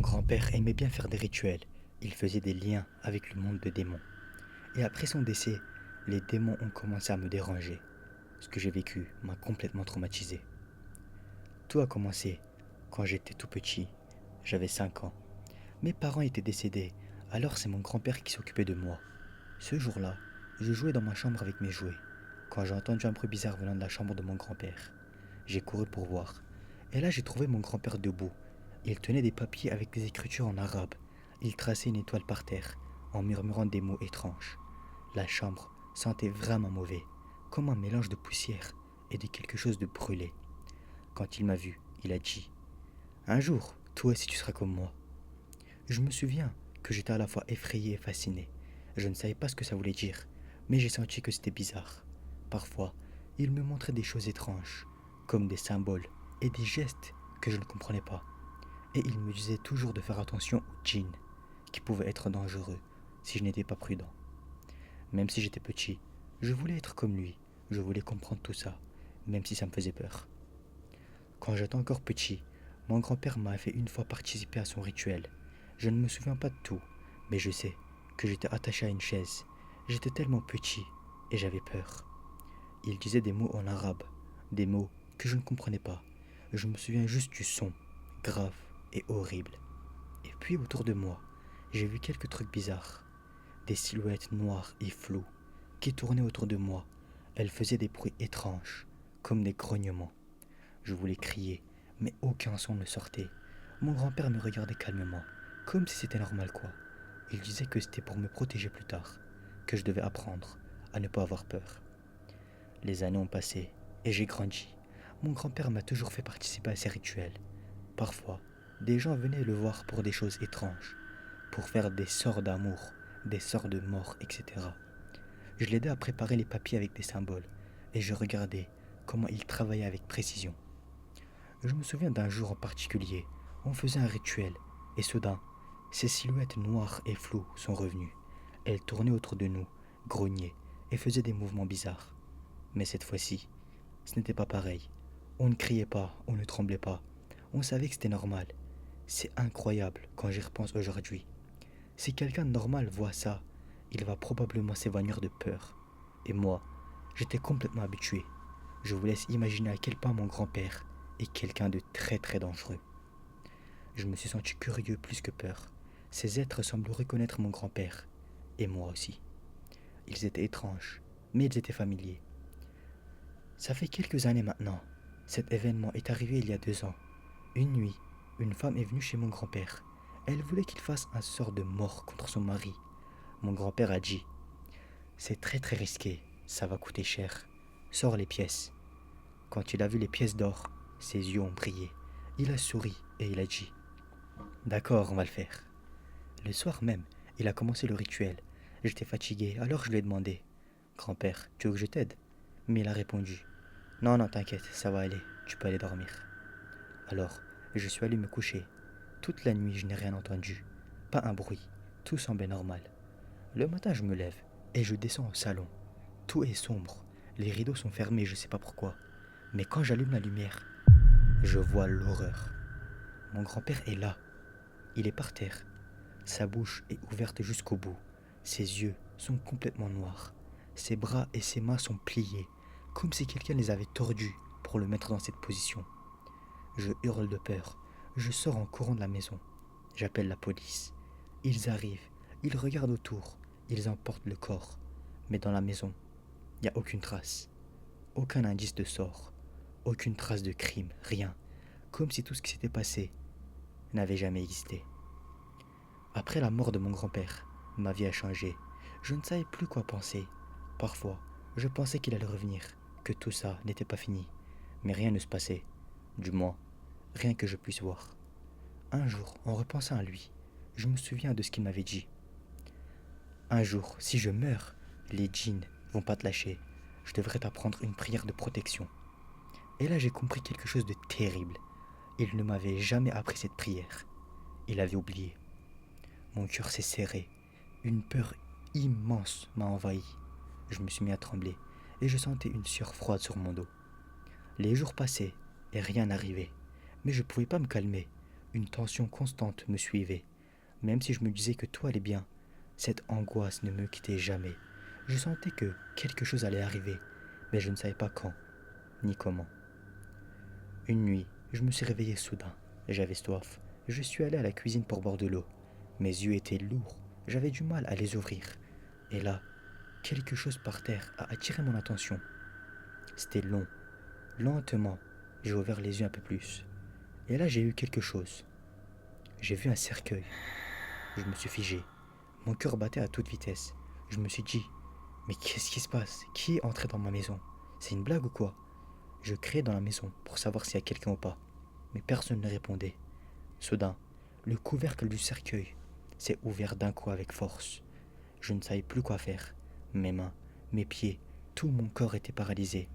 grand-père aimait bien faire des rituels. Il faisait des liens avec le monde de démons. Et après son décès, les démons ont commencé à me déranger. Ce que j'ai vécu m'a complètement traumatisé. Tout a commencé quand j'étais tout petit. J'avais 5 ans. Mes parents étaient décédés, alors c'est mon grand-père qui s'occupait de moi. Ce jour-là, je jouais dans ma chambre avec mes jouets, quand j'ai entendu un bruit bizarre venant de la chambre de mon grand-père. J'ai couru pour voir. Et là, j'ai trouvé mon grand-père debout. Il tenait des papiers avec des écritures en arabe. Il traçait une étoile par terre, en murmurant des mots étranges. La chambre sentait vraiment mauvais, comme un mélange de poussière et de quelque chose de brûlé. Quand il m'a vu, il a dit: un jour, toi aussi tu seras comme moi. Je me souviens que j'étais à la fois effrayé et fasciné. Je ne savais pas ce que ça voulait dire, mais j'ai senti que c'était bizarre. Parfois, il me montrait des choses étranges, comme des symboles et des gestes que je ne comprenais pas. Et il me disait toujours de faire attention aux djinns, qui pouvaient être dangereux si je n'étais pas prudent. Même si j'étais petit, je voulais être comme lui, je voulais comprendre tout ça, même si ça me faisait peur. Quand j'étais encore petit, mon grand-père m'a fait une fois participer à son rituel. Je ne me souviens pas de tout, mais je sais que j'étais attaché à une chaise. J'étais tellement petit et j'avais peur. Il disait des mots en arabe, des mots que je ne comprenais pas. Je me souviens juste du son, grave et horrible. Et puis autour de moi, j'ai vu quelques trucs bizarres. Des silhouettes noires et floues qui tournaient autour de moi. Elles faisaient des bruits étranges, comme des grognements. Je voulais crier, mais aucun son ne sortait. Mon grand-père me regardait calmement, comme si c'était normal quoi. Il disait que c'était pour me protéger plus tard, que je devais apprendre à ne pas avoir peur. Les années ont passé et j'ai grandi. Mon grand-père m'a toujours fait participer à ces rituels. Parfois, des gens venaient le voir pour des choses étranges, pour faire des sorts d'amour, des sorts de mort, etc. Je l'aidais à préparer les papiers avec des symboles et je regardais comment il travaillait avec précision. Je me souviens d'un jour en particulier, on faisait un rituel, et soudain, ces silhouettes noires et floues sont revenues. Elles tournaient autour de nous, grognaient, et faisaient des mouvements bizarres. Mais cette fois-ci, ce n'était pas pareil. On ne criait pas, on ne tremblait pas. On savait que c'était normal. C'est incroyable quand j'y repense aujourd'hui. Si quelqu'un de normal voit ça, il va probablement s'évanouir de peur. Et moi, j'étais complètement habitué. Je vous laisse imaginer à quel point mon grand-père est quelqu'un de très très dangereux. Je me suis senti curieux plus que peur. Ces êtres semblent reconnaître mon grand-père, et moi aussi. Ils étaient étranges, mais ils étaient familiers. Ça fait quelques années maintenant. Cet événement est arrivé il y a 2 ans. Une nuit, une femme est venue chez mon grand-père. Elle voulait qu'il fasse un sort de mort contre son mari. Mon grand-père a dit: c'est très très risqué, ça va coûter cher. Sors les pièces. Quand il a vu les pièces d'or, ses yeux ont brillé. Il a souri et il a dit: d'accord, on va le faire. Le soir même, il a commencé le rituel. J'étais fatigué, alors je lui ai demandé: grand-père, tu veux que je t'aide? Mais il a répondu: non, non, t'inquiète, ça va aller, tu peux aller dormir. Alors, je suis allé me coucher. Toute la nuit, je n'ai rien entendu. Pas un bruit, tout semblait normal. Le matin, je me lève et je descends au salon. Tout est sombre, les rideaux sont fermés, je sais pas pourquoi. Mais quand j'allume la lumière, je vois l'horreur. Mon grand-père est là. Il est par terre. Sa bouche est ouverte jusqu'au bout. Ses yeux sont complètement noirs. Ses bras et ses mains sont pliés, comme si quelqu'un les avait tordus pour le mettre dans cette position. Je hurle de peur. Je sors en courant de la maison. J'appelle la police. Ils arrivent. Ils regardent autour. Ils emportent le corps. Mais dans la maison, il n'y a aucune trace. Aucun indice de sort. Aucune trace de crime. Rien. Comme si tout ce qui s'était passé n'avait jamais existé. Après la mort de mon grand-père, ma vie a changé. Je ne savais plus quoi penser. Parfois, je pensais qu'il allait revenir, que tout ça n'était pas fini. Mais rien ne se passait. Du moins, rien que je puisse voir. Un jour, en repensant à lui, je me souviens de ce qu'il m'avait dit. Un jour, si je meurs, les djinns vont pas te lâcher. Je devrais t'apprendre une prière de protection. Et là, j'ai compris quelque chose de terrible. Il ne m'avait jamais appris cette prière. Il avait oublié. Mon cœur s'est serré. Une peur immense m'a envahi. Je me suis mis à trembler et je sentais une sueur froide sur mon dos. Les jours passaient et rien n'arrivait. Mais je ne pouvais pas me calmer. Une tension constante me suivait. Même si je me disais que tout allait bien, cette angoisse ne me quittait jamais. Je sentais que quelque chose allait arriver, mais je ne savais pas quand, ni comment. Une nuit, je me suis réveillé soudain. J'avais soif. Je suis allé à la cuisine pour boire de l'eau. Mes yeux étaient lourds. J'avais du mal à les ouvrir. Et là, quelque chose par terre a attiré mon attention. C'était long. Lentement, j'ai ouvert les yeux un peu plus. Et là, j'ai eu quelque chose. J'ai vu un cercueil. Je me suis figé. Mon cœur battait à toute vitesse. Je me suis dit, mais qu'est-ce qui se passe? Qui est entré dans ma maison? C'est une blague ou quoi? Je criais dans la maison pour savoir s'il y a quelqu'un ou pas. Mais personne ne répondait. Soudain, le couvercle du cercueil s'est ouvert d'un coup avec force. Je ne savais plus quoi faire. Mes mains, mes pieds, tout mon corps était paralysé.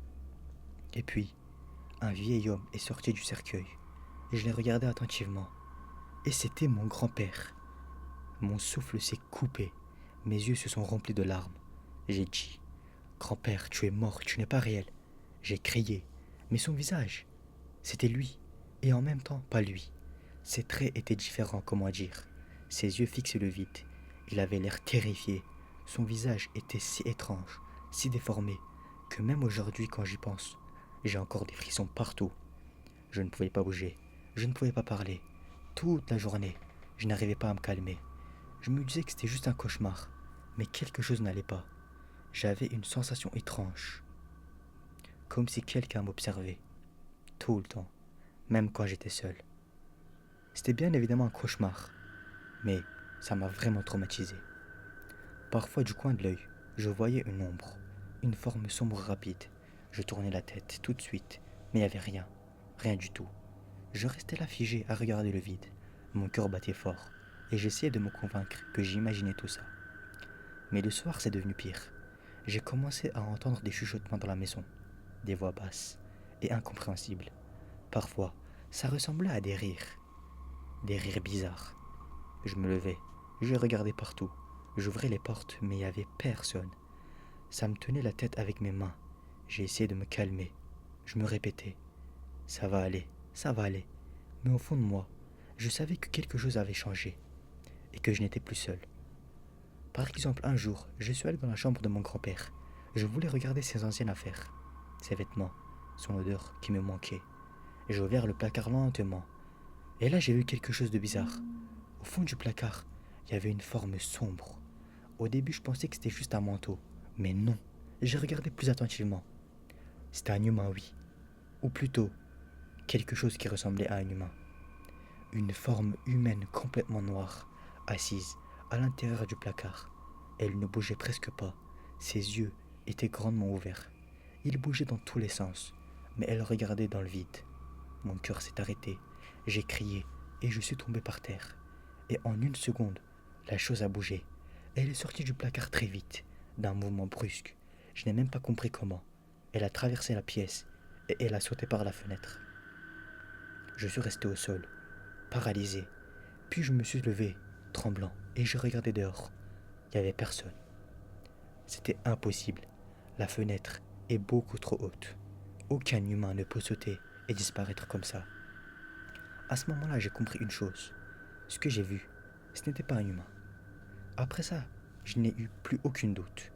Et puis, un vieil homme est sorti du cercueil. Je l'ai regardé attentivement. Et c'était mon grand-père. Mon souffle s'est coupé. Mes yeux se sont remplis de larmes. J'ai dit, grand-père, tu es mort, tu n'es pas réel. J'ai crié. Mais son visage, c'était lui. Et en même temps, pas lui. Ses traits étaient différents, comment dire. Ses yeux fixaient le vide. Il avait l'air terrifié. Son visage était si étrange, si déformé, que même aujourd'hui, quand j'y pense, j'ai encore des frissons partout. Je ne pouvais pas bouger. Je ne pouvais pas parler. Toute la journée, je n'arrivais pas à me calmer. Je me disais que c'était juste un cauchemar. Mais quelque chose n'allait pas. J'avais une sensation étrange. Comme si quelqu'un m'observait. Tout le temps. Même quand j'étais seul. C'était bien évidemment un cauchemar. Mais ça m'a vraiment traumatisé. Parfois du coin de l'œil, je voyais une ombre. Une forme sombre rapide. Je tournais la tête tout de suite. Mais il n'y avait rien. Rien du tout. Je restais là figé à regarder le vide. Mon cœur battait fort. Et j'essayais de me convaincre que j'imaginais tout ça. Mais le soir, c'est devenu pire. J'ai commencé à entendre des chuchotements dans la maison. Des voix basses et incompréhensibles. Parfois, ça ressemblait à des rires. Des rires bizarres. Je me levais. Je regardais partout. J'ouvrais les portes, mais il n'y avait personne. Ça me tenait la tête avec mes mains. J'ai essayé de me calmer. Je me répétais, ça va aller, ça va aller. Mais au fond de moi, je savais que quelque chose avait changé et que je n'étais plus seul. Par exemple, un jour, je suis allé dans la chambre de mon grand-père. Je voulais regarder ses anciennes affaires, ses vêtements, son odeur qui me manquait. J'ai ouvert le placard lentement. Et là, j'ai vu quelque chose de bizarre. Au fond du placard, il y avait une forme sombre. Au début, je pensais que c'était juste un manteau. Mais non, j'ai regardé plus attentivement. C'était un humain, oui. Ou plutôt, quelque chose qui ressemblait à un humain. Une forme humaine complètement noire, assise à l'intérieur du placard. Elle ne bougeait presque pas. Ses yeux étaient grandement ouverts. Ils bougeaient dans tous les sens, mais elle regardait dans le vide. Mon cœur s'est arrêté. J'ai crié et je suis tombé par terre. Et en une seconde, la chose a bougé. Elle est sortie du placard très vite, d'un mouvement brusque. Je n'ai même pas compris comment. Elle a traversé la pièce et elle a sauté par la fenêtre. Je suis resté au sol, paralysé. Puis je me suis levé, tremblant, et je regardais dehors. Il n'y avait personne. C'était impossible. La fenêtre est beaucoup trop haute. Aucun humain ne peut sauter et disparaître comme ça. À ce moment-là, j'ai compris une chose. Ce que j'ai vu, ce n'était pas un humain. Après ça, je n'ai eu plus aucun doute.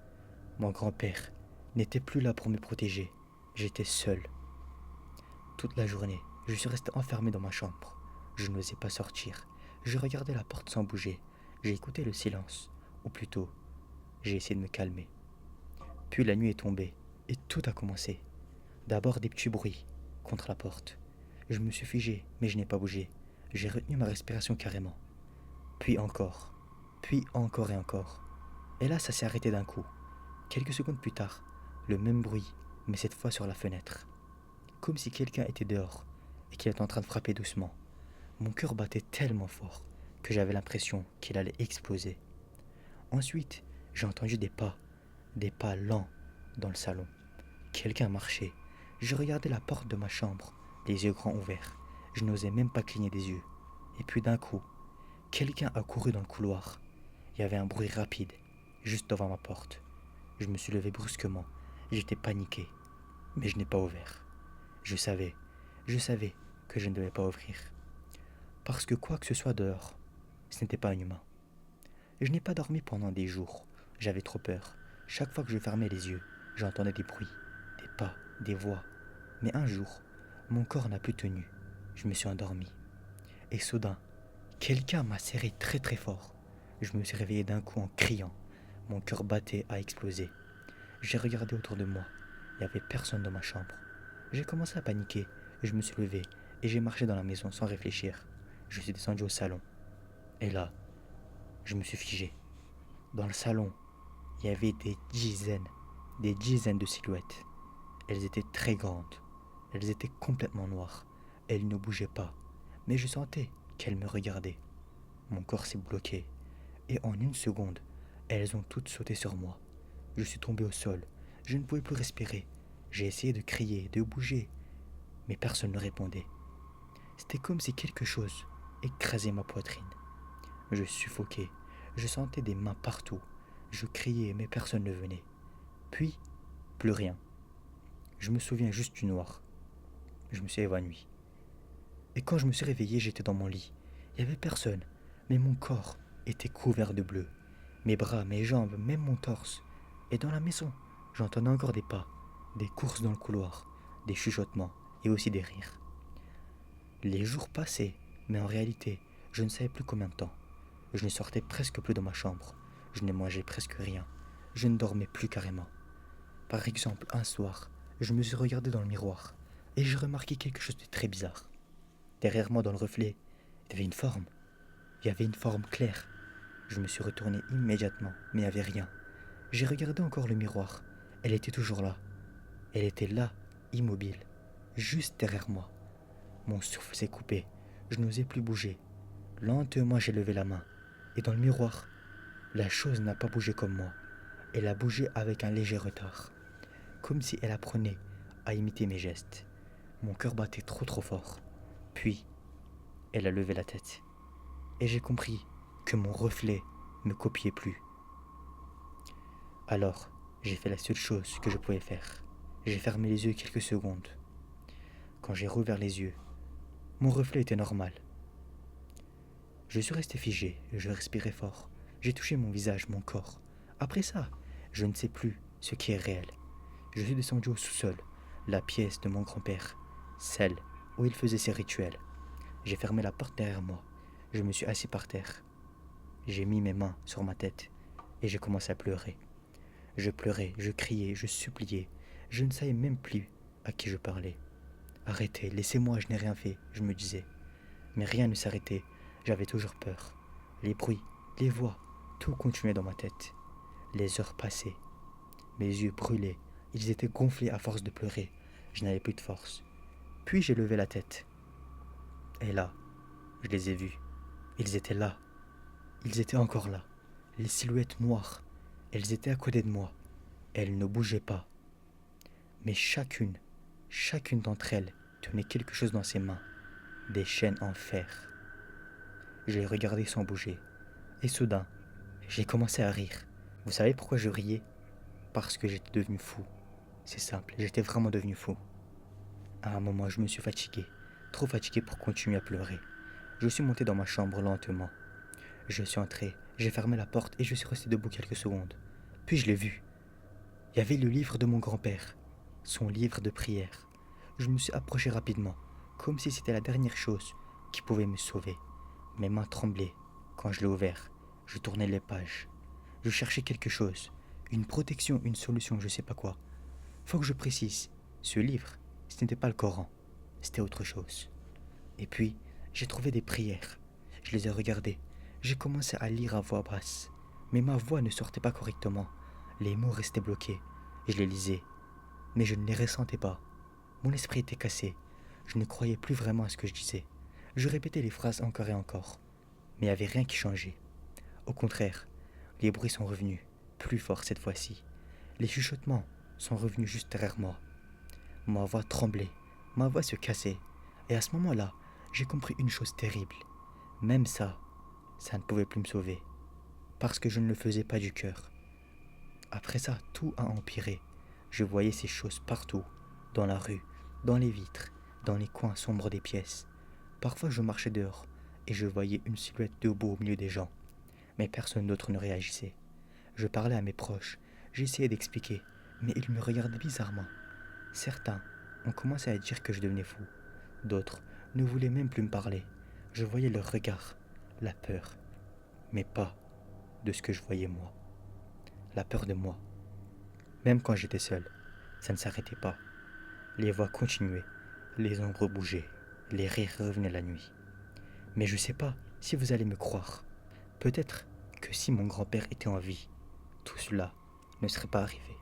Mon grand-père n'était plus là pour me protéger. J'étais seul. Toute la journée, je suis resté enfermé dans ma chambre. Je n'osais pas sortir. Je regardais la porte sans bouger. J'ai écouté le silence. Ou plutôt, j'ai essayé de me calmer. Puis la nuit est tombée et tout a commencé. D'abord des petits bruits contre la porte. Je me suis figé, mais je n'ai pas bougé. J'ai retenu ma respiration carrément. Puis encore et encore. Et là, ça s'est arrêté d'un coup. Quelques secondes plus tard, le même bruit, mais cette fois sur la fenêtre. Comme si quelqu'un était dehors et qu'il était en train de frapper doucement. Mon cœur battait tellement fort que j'avais l'impression qu'il allait exploser. Ensuite, j'ai entendu des pas lents dans le salon. Quelqu'un marchait. Je regardais la porte de ma chambre, les yeux grands ouverts. Je n'osais même pas cligner des yeux. Et puis d'un coup, quelqu'un a couru dans le couloir. Il y avait un bruit rapide, juste devant ma porte. Je me suis levé brusquement. J'étais paniqué, mais je n'ai pas ouvert. Je savais que je ne devais pas ouvrir. parce que quoi que ce soit dehors, ce n'était pas un humain. Je n'ai pas dormi pendant des jours, j'avais trop peur. Chaque fois que je fermais les yeux, j'entendais des bruits, des pas, des voix. Mais un jour, mon corps n'a plus tenu, je me suis endormi. Et soudain, quelqu'un m'a serré très très fort. Je me suis réveillé d'un coup en criant, mon cœur battait à exploser. J'ai regardé autour de moi, il n'y avait personne dans ma chambre. J'ai commencé à paniquer, je me suis levé et j'ai marché dans la maison sans réfléchir. Je suis descendu au salon. Et là, je me suis figé. Dans le salon, il y avait des dizaines de silhouettes. Elles étaient très grandes. Elles étaient complètement noires. Elles ne bougeaient pas. Mais je sentais qu'elles me regardaient. Mon corps s'est bloqué. Et en une seconde, elles ont toutes sauté sur moi. Je suis tombé au sol. Je ne pouvais plus respirer. J'ai essayé de crier, de bouger. Mais personne ne répondait. C'était comme si quelque chose écrasait ma poitrine. Je suffoquais. Je sentais des mains partout. Je criais, mais personne ne venait. Puis, plus rien. Je me souviens juste du noir. Je me suis évanoui. Et quand je me suis réveillé, j'étais dans mon lit. Il n'y avait personne, mais mon corps était couvert de bleu. Mes bras, mes jambes, même mon torse. Et dans la maison, j'entendais encore des pas, des courses dans le couloir, des chuchotements et aussi des rires. Les jours passaient, mais en réalité, je ne savais plus combien de temps. Je ne sortais presque plus de ma chambre. Je ne mangeais presque rien. Je ne dormais plus carrément. Par exemple, un soir, je me suis regardé dans le miroir et j'ai remarqué quelque chose de très bizarre. Derrière moi, dans le reflet, il y avait une forme. Il y avait une forme claire. Je me suis retourné immédiatement, mais il n'y avait rien. J'ai regardé encore le miroir. Elle était toujours là. Elle était là, immobile, juste derrière moi. Mon souffle s'est coupé. Je n'osais plus bouger. Lentement, j'ai levé la main. Et dans le miroir, la chose n'a pas bougé comme moi. Elle a bougé avec un léger retard. Comme si elle apprenait à imiter mes gestes. Mon cœur battait trop fort. Puis, elle a levé la tête. Et j'ai compris que mon reflet me copiait plus. Alors, j'ai fait la seule chose que je pouvais faire. J'ai fermé les yeux quelques secondes. Quand j'ai rouvert les yeux, mon reflet était normal. Je suis resté figé, je respirais fort. J'ai touché mon visage, mon corps. Après ça, je ne sais plus ce qui est réel. Je suis descendu au sous-sol, la pièce de mon grand-père, celle où il faisait ses rituels. J'ai fermé la porte derrière moi. Je me suis assis par terre. J'ai mis mes mains sur ma tête et j'ai commencé à pleurer. Je pleurais, je criais, je suppliais. Je ne savais même plus à qui je parlais. Arrêtez, laissez-moi, je n'ai rien fait, je me disais. Mais rien ne s'arrêtait, j'avais toujours peur. Les bruits, les voix, tout continuait dans ma tête. Les heures passaient. Mes yeux brûlaient, ils étaient gonflés à force de pleurer. Je n'avais plus de force. Puis j'ai levé la tête. Et là, je les ai vus. Ils étaient là. Ils étaient encore là. Les silhouettes noires. Elles étaient à côté de moi. Elles ne bougeaient pas. Mais chacune d'entre elles tenait quelque chose dans ses mains. Des chaînes en fer. Je les regardais sans bouger. Et soudain, j'ai commencé à rire. Vous savez pourquoi je riais? Parce que j'étais devenu fou. C'est simple, j'étais vraiment devenu fou. À un moment, je me suis fatigué. Trop fatigué pour continuer à pleurer. Je suis monté dans ma chambre lentement. Je suis entré, j'ai fermé la porte et je suis resté debout quelques secondes. Puis je l'ai vu. Il y avait le livre de mon grand-père. Son livre de prière. Je me suis approché rapidement, comme si c'était la dernière chose qui pouvait me sauver. Mes mains tremblaient quand je l'ai ouvert. Je tournais les pages. Je cherchais quelque chose. Une protection, une solution, je sais pas quoi. Faut que je précise. Ce livre, ce n'était pas le Coran. C'était autre chose. Et puis, j'ai trouvé des prières. Je les ai regardées. J'ai commencé à lire à voix basse. Mais ma voix ne sortait pas correctement. Les mots restaient bloqués. Je les lisais. Mais je ne les ressentais pas. Mon esprit était cassé. Je ne croyais plus vraiment à ce que je disais. Je répétais les phrases encore et encore. Mais il n'y avait rien qui changeait. Au contraire, les bruits sont revenus, plus forts cette fois-ci. Les chuchotements sont revenus juste derrière moi. Ma voix tremblait, ma voix se cassait. Et à ce moment-là, j'ai compris une chose terrible. Même ça ne pouvait plus me sauver. Parce que je ne le faisais pas du cœur. Après ça, tout a empiré. Je voyais ces choses partout, dans la rue, dans les vitres, dans les coins sombres des pièces. Parfois je marchais dehors et je voyais une silhouette debout au milieu des gens. Mais personne d'autre ne réagissait. Je parlais à mes proches, j'essayais d'expliquer, mais ils me regardaient bizarrement. Certains ont commencé à dire que je devenais fou. D'autres ne voulaient même plus me parler. Je voyais leur regard, la peur, mais pas de ce que je voyais moi. La peur de moi. Même quand j'étais seul, ça ne s'arrêtait pas. Les voix continuaient, les ombres bougeaient, les rires revenaient la nuit. Mais je sais pas si vous allez me croire. Peut-être que si mon grand-père était en vie, tout cela ne serait pas arrivé.